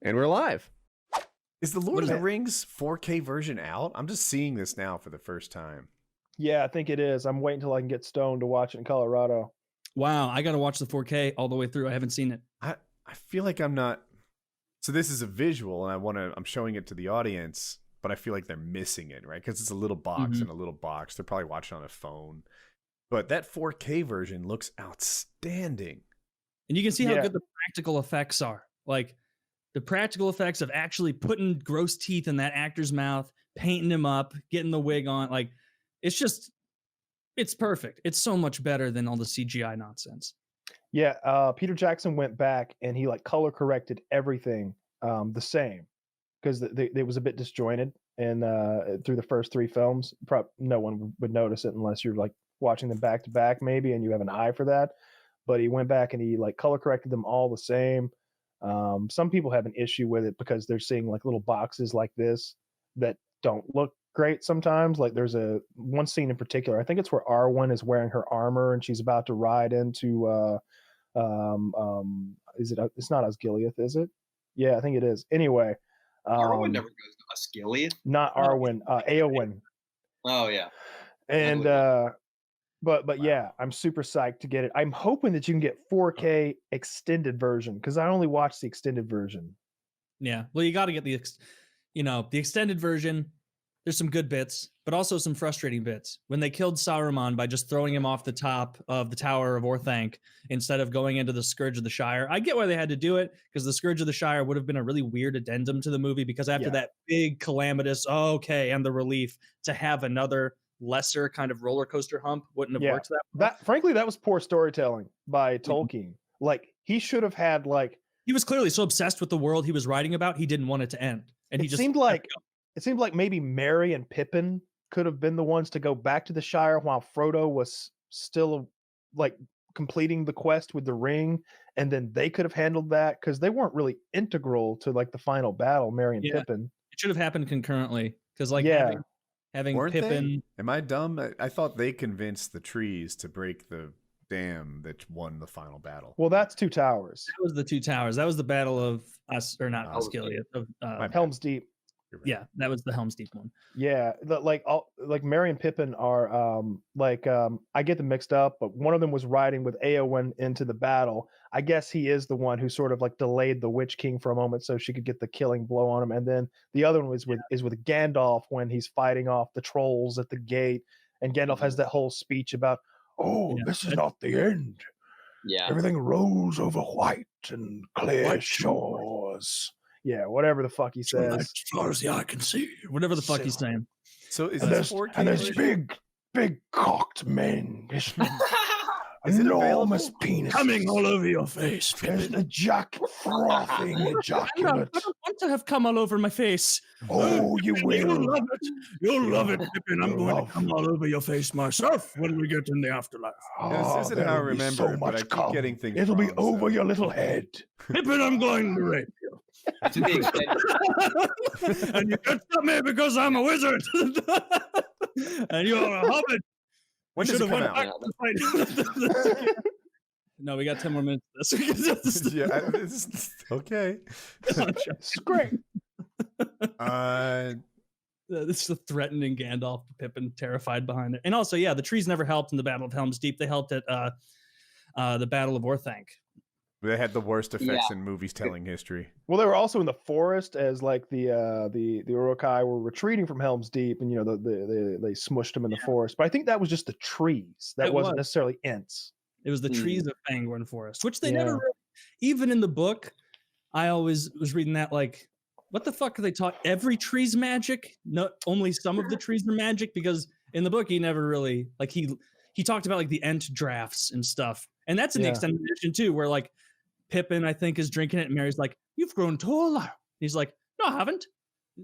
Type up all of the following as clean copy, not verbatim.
And we're live. Is the Lord of the Rings 4K version out? I'm just seeing this now for the first time. Yeah, I think it is. I'm waiting until I can get stoned to watch it in Colorado. Wow, I got to watch the 4K all the way through. I haven't seen it. I feel like I'm not. So this is a visual, and I'm showing it to the audience, but I feel like they're missing it, right? Because it's a little box and a little box. They're probably watching on a phone. But that 4K version looks outstanding. And you can see how good the practical effects are. Like the practical effects of actually putting gross teeth in that actor's mouth, painting him up, getting the wig on. Like it's perfect. It's so much better than all the CGI nonsense. Yeah, Peter Jackson went back and he like color corrected everything the same because it was a bit disjointed and through the first three films. No one would notice it unless you're like watching them back to back maybe and you have an eye for that. But he went back and he like color corrected them all the same. Some people have an issue with it because they're seeing like little boxes like this that don't look great sometimes. Like there's one scene in particular, I think it's where Arwen is wearing her armor and she's about to ride into it's not Osgiliath, is it? Yeah, I think it is. Anyway, Arwen never goes to Osgiliath. Not Arwen, Eowyn. Oh yeah. And but yeah, I'm super psyched to get it. I'm hoping that you can get 4K extended version because I only watched the extended version. Yeah, well, you got to get the extended version. There's some good bits, but also some frustrating bits. When they killed Saruman by just throwing him off the top of the Tower of Orthanc instead of going into the Scourge of the Shire, I get why they had to do it because the Scourge of the Shire would have been a really weird addendum to the movie because after that big calamitous, and the relief to have another lesser kind of roller coaster hump wouldn't have worked that well. Frankly, that was poor storytelling by Tolkien. Like he should have had he was clearly so obsessed with the world he was writing about, he didn't want it to end. And it seemed like maybe Merry and Pippin could have been the ones to go back to the Shire while Frodo was still like completing the quest with the ring, and then they could have handled that because they weren't really integral to like the final battle, Merry and Pippin. It should have happened concurrently because having Weren't Pippin. They? Am I dumb? I thought they convinced the trees to break the dam that won the final battle. Well, that's Two Towers. That was the Two Towers. That was the Battle of Osgiliath. Helm's Deep. Right. Yeah, that was the Helm's Deep one. Yeah, like Merry and Pippin are I get them mixed up, but one of them was riding with Eowyn into the battle. I guess he is the one who sort of like delayed the Witch King for a moment so she could get the killing blow on him, and then the other one is with Gandalf when he's fighting off the trolls at the gate, and Gandalf has that whole speech about, this is not the end. Yeah, everything rolls over white and clear shores. Yeah, whatever the fuck he says. As far as the eye can see. Whatever the fuck he's saying. So is this 4K and there's big cocked men. Is it enormous available? penis Coming all over your face. There's the frothing ejaculate. I don't want to have come all over my face. Oh, you will. You'll love it. You'll love it, Pippin. I'm going to come all over your face myself when we get in the afterlife. This isn't how I remember so it, but I much keep getting things It'll be wrong, over so. your little head. Pippin, I'm going to rape you. To be extended. And you can't stop me because I'm a wizard. And you're a hobbit. When does it come out? No, we got 10 more minutes. Okay. It's great. This is the threatening Gandalf, Pippin, terrified behind it. And also, the trees never helped in the Battle of Helm's Deep. They helped at the Battle of Orthanc. They had the worst effects in movies telling history. Well, they were also in the forest as like the Uruk-hai were retreating from Helm's Deep, and they smushed them in the forest. But I think that was just the trees. That wasn't necessarily Ents. It was the trees of Fangorn Forest, which they never really, even in the book, I always was reading that like, what the fuck are they taught? Every tree's magic? No, only some of the trees are magic, because in the book he never really like he talked about like the Ent drafts and stuff. And that's in the extended edition too, where like Pippin, I think, is drinking it, and Mary's like, "You've grown taller." He's like, "No, I haven't."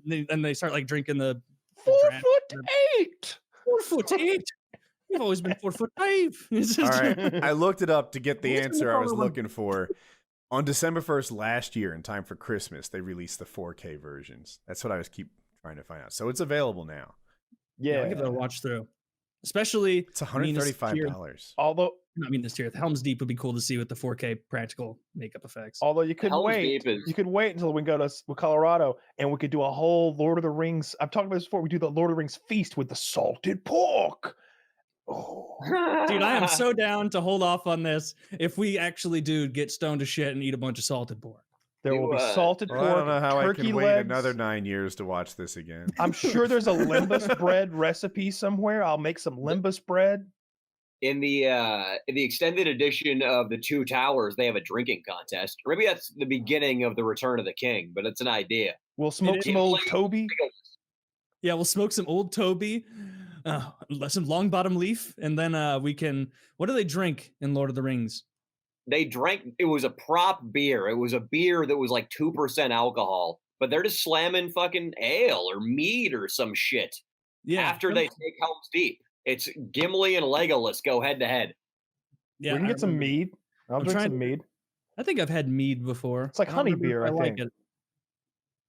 And they start like drinking the 4'8". 4'8". You've always been 4'5". All right, I looked it up to get the answer I was looking for. On December 1st last year, in time for Christmas, they released the 4K versions. That's what I was keep trying to find out. So it's available now. I'll give it a watch through. Especially It's $135. Although Minas Tirith. Helm's Deep would be cool to see with the 4K practical makeup effects. you could Hell's wait. Deep is- You could wait until we go to Colorado and we could do a whole Lord of the Rings. I've talked about this before. We do the Lord of the Rings feast with the salted pork. Oh, Dude, I am so down to hold off on this if we actually do get stoned to shit and eat a bunch of salted pork. there will be You, salted Well, pork, I don't know how I turkey can wait legs. another 9 years to watch this again. I'm sure there's a limbus bread recipe somewhere. I'll make some limbus bread. In the extended edition of the Two Towers, they have a drinking contest. Or maybe that's the beginning of the Return of the King, but it's an idea. We'll smoke is. some old Toby. Yeah, we'll smoke some old Toby, some long bottom leaf, and then we can. What do they drink in Lord of the Rings? They drank. It was a prop beer. It was a beer that was like 2% alcohol, but they're just slamming fucking ale or mead or some shit. Yeah, After they take Helm's Deep, it's Gimli and Legolas go head to head. Yeah, We can I get some remember. mead. I'll I'm drink trying some to- mead. I think I've had mead before. It's like I don't honey remember if beer, I like think. it.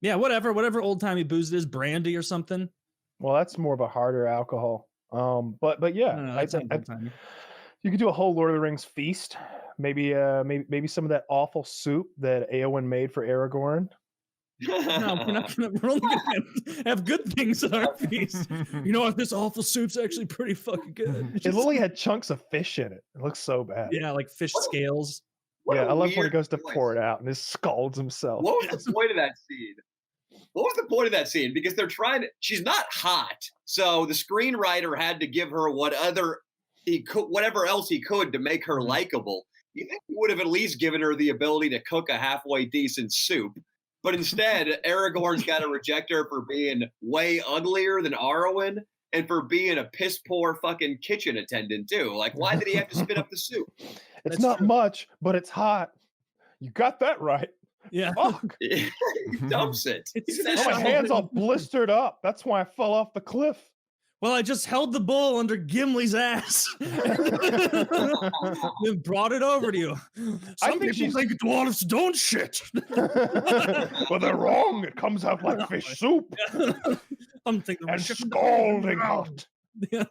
Yeah, whatever old timey booze it is, brandy or something. Well, that's more of a harder alcohol. But yeah, No, I that sounds think old-timey. you could do a whole Lord of the Rings feast. Maybe some of that awful soup that Eowyn made for Aragorn. No, we're only gonna have good things at our feast. You know what? This awful soup's actually pretty fucking good. It literally had chunks of fish in it. It looks so bad. Yeah, like fish scales. What Yeah, a I love when he weird goes to choice. pour it out and just scalds himself. What was the point of that scene? What was the point of that scene? Because they're trying to. She's not hot, so the screenwriter had to give her whatever else he could to make her likable. You think he would have at least given her the ability to cook a halfway decent soup, but instead, Aragorn's got to reject her for being way uglier than Arwen and for being a piss poor fucking kitchen attendant too. Like, why did he have to spit up the soup? It's That's not true. much, but it's hot. You got that right. Yeah. Fuck. He dumps it. It's He's an fish Oh, my asshole. hand's all blistered up. That's why I fell off the cliff. Well, I just held the bowl under Gimli's ass. Then brought it over to you. I Some think people she's- think dwarves don't shit. Well, they're wrong. It comes out like fish soup I'm thinking and scalding hot. Yeah.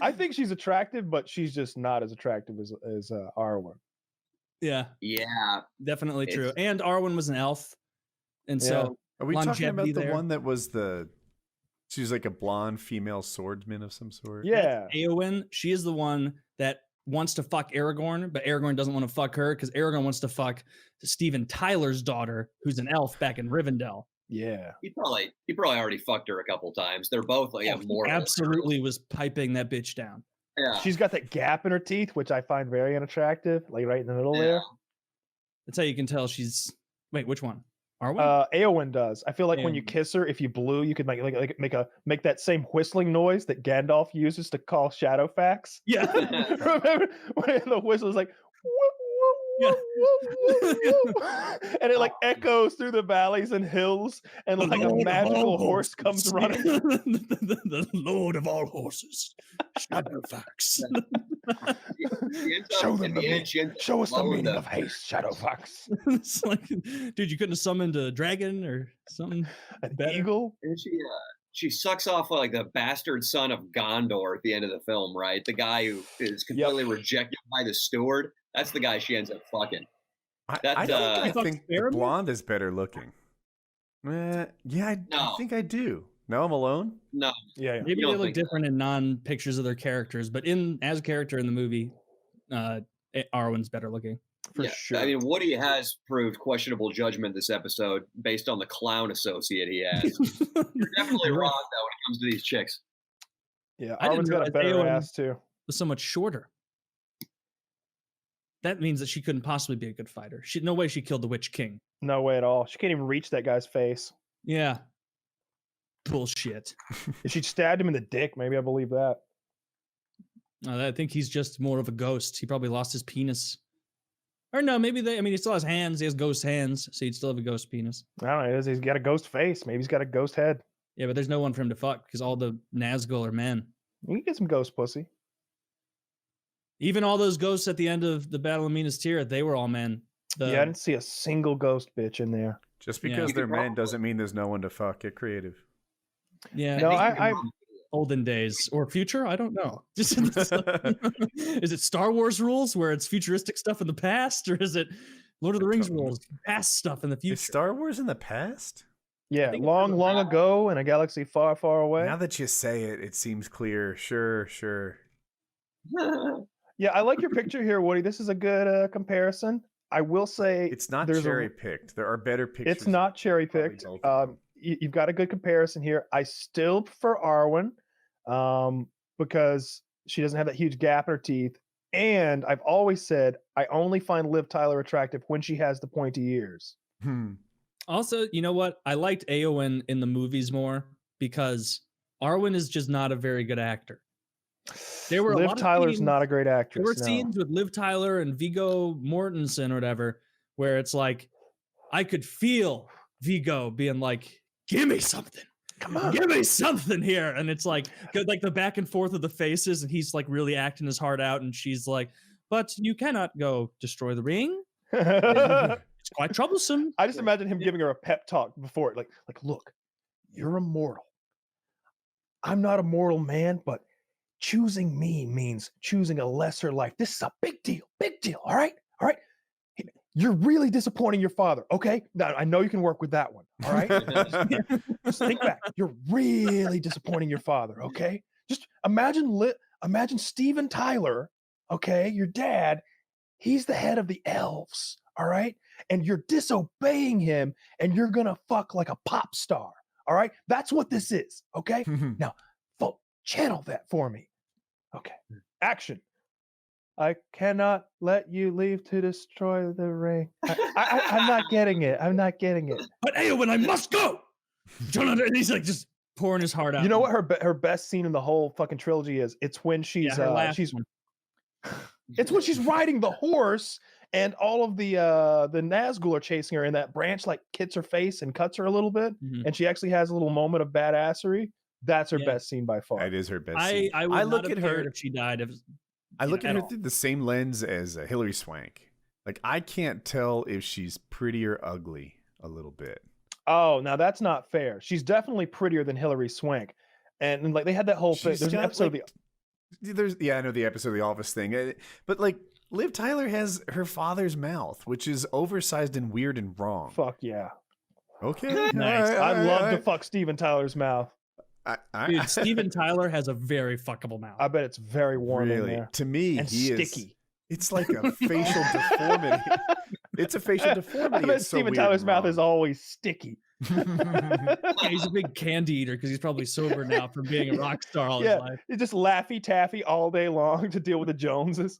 I think she's attractive, but she's just not as attractive as Arwen. Yeah, Yeah. definitely true. It's- And Arwen was an elf, and so Are we talking longevity about the there. one that was she was like a blonde female swordsman of some sort? Yeah. Eowyn, she is the one that wants to fuck Aragorn, but Aragorn doesn't want to fuck her because Aragorn wants to fuck Steven Tyler's daughter, who's an elf back in Rivendell. Yeah. He probably already fucked her a couple times. They're both like Oh, he more absolutely was piping that bitch down. Yeah. She's got that gap in her teeth, which I find very unattractive, like right in the middle there. That's how you can tell she's. Wait, which one? Arwen? Eowyn does. I feel like when you Eowyn. kiss her, if you blew, you could make that same whistling noise that Gandalf uses to call Shadowfax. Yeah. Remember when the whistle is like, Yeah. and it like echoes through the valleys and hills, and like a magical horse comes running. the Lord of all horses, Shadowfax. Show them show us the meaning of haste, Shadowfax. It's like, dude, you couldn't have summoned a dragon or something. An Better. eagle. And she sucks off like the bastard son of Gondor at the end of the film, right? The guy who is completely rejected by the steward. That's the guy she ends up fucking. I That, think the Faramir? blonde is better looking. Yeah, I No. think I do. No, I'm alone. No, Yeah. Maybe You they don't look think that. different in non-pictures of their characters, but as a character in the movie, Arwen's better looking. For yeah. sure. I mean, Woody has proved questionable judgment this episode based on the clown associate he has. You're definitely You're right. wrong though when it comes to these chicks. Yeah, I didn't Arwen's got a realize better Eowyn- ass too. Was so much shorter. That means that she couldn't possibly be a good fighter. No way she killed the Witch King. No way at all. She can't even reach that guy's face. Yeah. Bullshit. If she stabbed him in the dick, maybe I believe that. I think he's just more of a ghost. He probably lost his penis. Or no, maybe he still has hands. He has ghost hands, so he'd still have a ghost penis. I don't know. He's got a ghost face. Maybe he's got a ghost head. Yeah, but there's no one for him to fuck because all the Nazgul are men. You can get some ghost pussy. Even all those ghosts at the end of the Battle of Minas Tirith, they were all men. Yeah, I didn't see a single ghost bitch in there. Just Yeah. because You they're could men probably- doesn't mean there's no one to fuck. Get creative. Yeah. No, think I olden days or future? I don't know. Is it Star Wars rules where it's futuristic stuff in the past, or is it Lord of the Rings rules, past stuff in the future? Is Star Wars in the past? Yeah, long ago in a galaxy far, far away. Now that you say it, it seems clear. Sure. Yeah, I like your picture here, Woody. This is a good comparison. I will say It's not cherry picked. There are better pictures. It's not cherry picked. You've got a good comparison here. I still prefer Arwen because she doesn't have that huge gap in her teeth. And I've always said I only find Liv Tyler attractive when she has the pointy ears. Also, you know what? I liked Eowyn in the movies more because Arwen is just not a very good actor. There were Liv Tyler's not a great actress. There were scenes with Liv Tyler and Viggo Mortensen or whatever, where it's like, I could feel Viggo being like, give me something. Come on. Give me something here. And it's like the back and forth of the faces, and he's like really acting his heart out, and she's like, but you cannot go destroy the ring. It's quite troublesome. I just imagine him giving her a pep talk before it, like, look, you're immortal. I'm not a mortal man, but choosing me means choosing a lesser life. This is a big deal. All right. You're really disappointing your father. Okay. Now I know you can work with that one. All right. Just think back. You're really disappointing your father. Okay. Just imagine Steven Tyler. Okay. Your dad, he's the head of the elves. All right. And you're disobeying him, and you're going to fuck like a pop star. All right. That's what this is. Okay. Now, channel that for me. Okay. Action. I cannot let you leave to destroy the ring. I'm not getting it. But Eowyn, I must go. And he's like just pouring his heart out. You know what her best scene in the whole fucking trilogy is? It's when it's when she's riding the horse, and all of the Nazgul are chasing her, and that branch like hits her face and cuts her a little bit, and she actually has a little moment of badassery. That's her best scene by far. That is her best scene. I look at her if she died. I look at her through the same lens as Hilary Swank. Like, I can't tell if she's pretty or ugly a little bit. Oh, now that's not fair. She's definitely prettier than Hilary Swank, and like they had that whole thing. There's an episode. I know the episode of The Office thing, but like Liv Tyler has her father's mouth, which is oversized and weird and wrong. Fuck yeah. Okay, nice. I'd love to fuck Steven Tyler's mouth. Dude, Steven Tyler has a very fuckable mouth. I bet it's very warm in there. To me, and sticky. It's like a facial deformity. It's a facial deformity. I bet Steven Tyler's mouth is always sticky. Yeah, he's a big candy eater because he's probably sober now from being a rock star all his life. He's just Laffy Taffy all day long to deal with the Joneses.